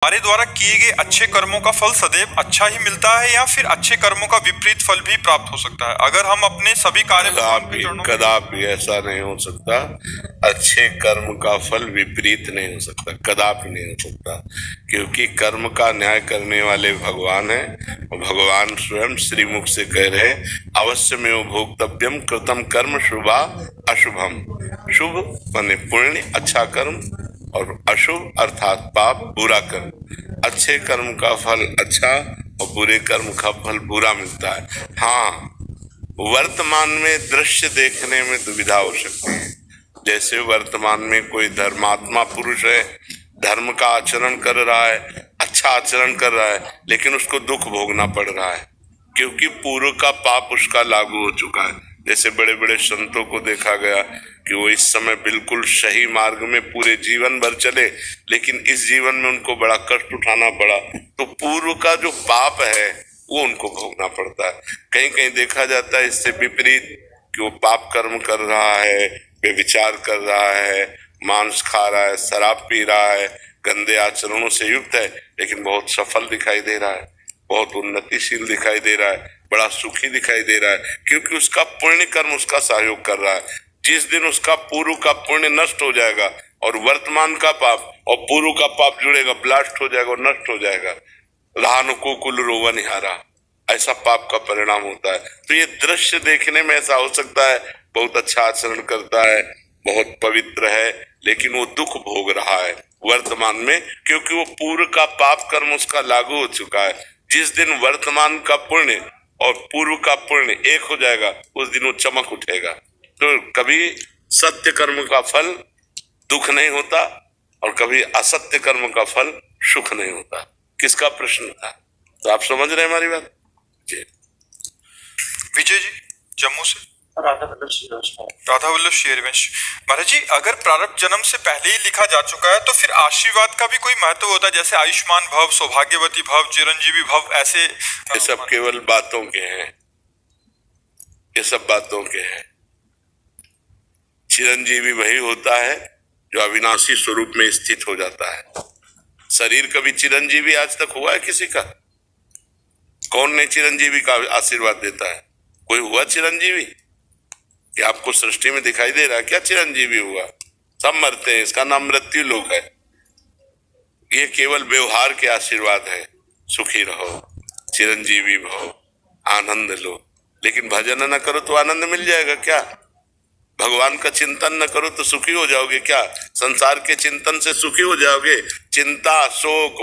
हमारे द्वारा किए गए अच्छे कर्मों का फल सदैव अच्छा ही मिलता है या फिर अच्छे कर्मों का विपरीत फल भी प्राप्त हो सकता है? अगर हम अपने सभी कार्य कदापि ऐसा नहीं हो सकता। अच्छे कर्म का फल विपरीत नहीं हो सकता, कदापि नहीं हो सकता, क्योंकि कर्म का न्याय करने वाले भगवान है। भगवान स्वयं श्रीमुख से कह रहे, अवश्य में भोक्तव्यम कृतम कर्म शुभा अशुभम। शुभ माने पुण्य, अच्छा कर्म, और अशुभ अर्थात पाप, बुरा कर्म। अच्छे कर्म का फल अच्छा और बुरे कर्म का फल बुरा मिलता है। हाँ, वर्तमान में दृश्य देखने में दुविधा हो सकती है। जैसे वर्तमान में कोई धर्मात्मा पुरुष है, धर्म का आचरण कर रहा है, अच्छा आचरण कर रहा है, लेकिन उसको दुख भोगना पड़ रहा है क्योंकि पूर्व का पाप उसका लागू हो चुका है। जैसे बड़े बड़े संतों को देखा गया कि वो इस समय बिल्कुल सही मार्ग में पूरे जीवन भर चले, लेकिन इस जीवन में उनको बड़ा कष्ट उठाना पड़ा, तो पूर्व का जो पाप है वो उनको भोगना पड़ता है। कहीं कहीं देखा जाता है इससे विपरीत कि वो पाप कर्म कर रहा है, व्यभिचार कर रहा है, मांस खा रहा है, शराब पी रहा है, गंदे आचरणों से युक्त है, लेकिन बहुत सफल दिखाई दे रहा है, बहुत उन्नतिशील दिखाई दे रहा है, बड़ा सुखी दिखाई दे रहा है, क्योंकि उसका पुण्य कर्म उसका सहयोग कर रहा है। जिस दिन उसका पूर्व का पुण्य नष्ट हो जाएगा और वर्तमान का पाप और पूर्व का पाप जुड़ेगा, ब्लास्ट हो जाएगा और नष्ट हो जाएगा, लहानु को कुल रोवन हारा, ऐसा पाप का परिणाम होता है। तो ये दृश्य देखने में ऐसा हो सकता है, बहुत अच्छा आचरण करता है, बहुत पवित्र है, लेकिन वो दुख भोग रहा है वर्तमान में, क्योंकि वो पूर्व का पाप कर्म उसका लागू हो चुका है। जिस दिन वर्तमान का पुण्य और पूर्व का पुण्य एक हो जाएगा, उस दिन वो चमक उठेगा। तो कभी सत्य कर्म का फल दुख नहीं होता और कभी असत्य कर्म का फल सुख नहीं होता। किसका प्रश्न था? तो आप समझ रहे हैं हमारी बात जी। विजय जी जम्मू से। राधा वल्लभ शेरवंश। महाराज जी, अगर प्रारब्ध जन्म से पहले ही लिखा जा चुका है तो फिर आशीर्वाद का भी कोई महत्व होता है? जैसे आयुष्मान भव, सौभाग्यवती भव, चिरंजीवी भव, ऐसे ये सब केवल बातों के हैं, ये सब बातों के हैं। चिरंजीवी वही होता है जो अविनाशी स्वरूप में स्थित हो जाता है। शरीर कभी चिरंजीवी आज तक हुआ है किसी का? कौन ने चिरंजीवी का आशीर्वाद देता है? कोई हुआ चिरंजीवी? कि आपको सृष्टि में दिखाई दे रहा है क्या चिरंजीवी हुआ? सब मरते हैं, इसका नाम मृत्यु लोक है। ये केवल व्यवहार के आशीर्वाद है, सुखी रहो, चिरंजीवी भव, आनंद लो। लेकिन भजन न करो तो आनंद मिल जाएगा क्या? भगवान का चिंतन न करो तो सुखी हो जाओगे क्या? संसार के चिंतन से सुखी हो जाओगे? चिंता, शोक,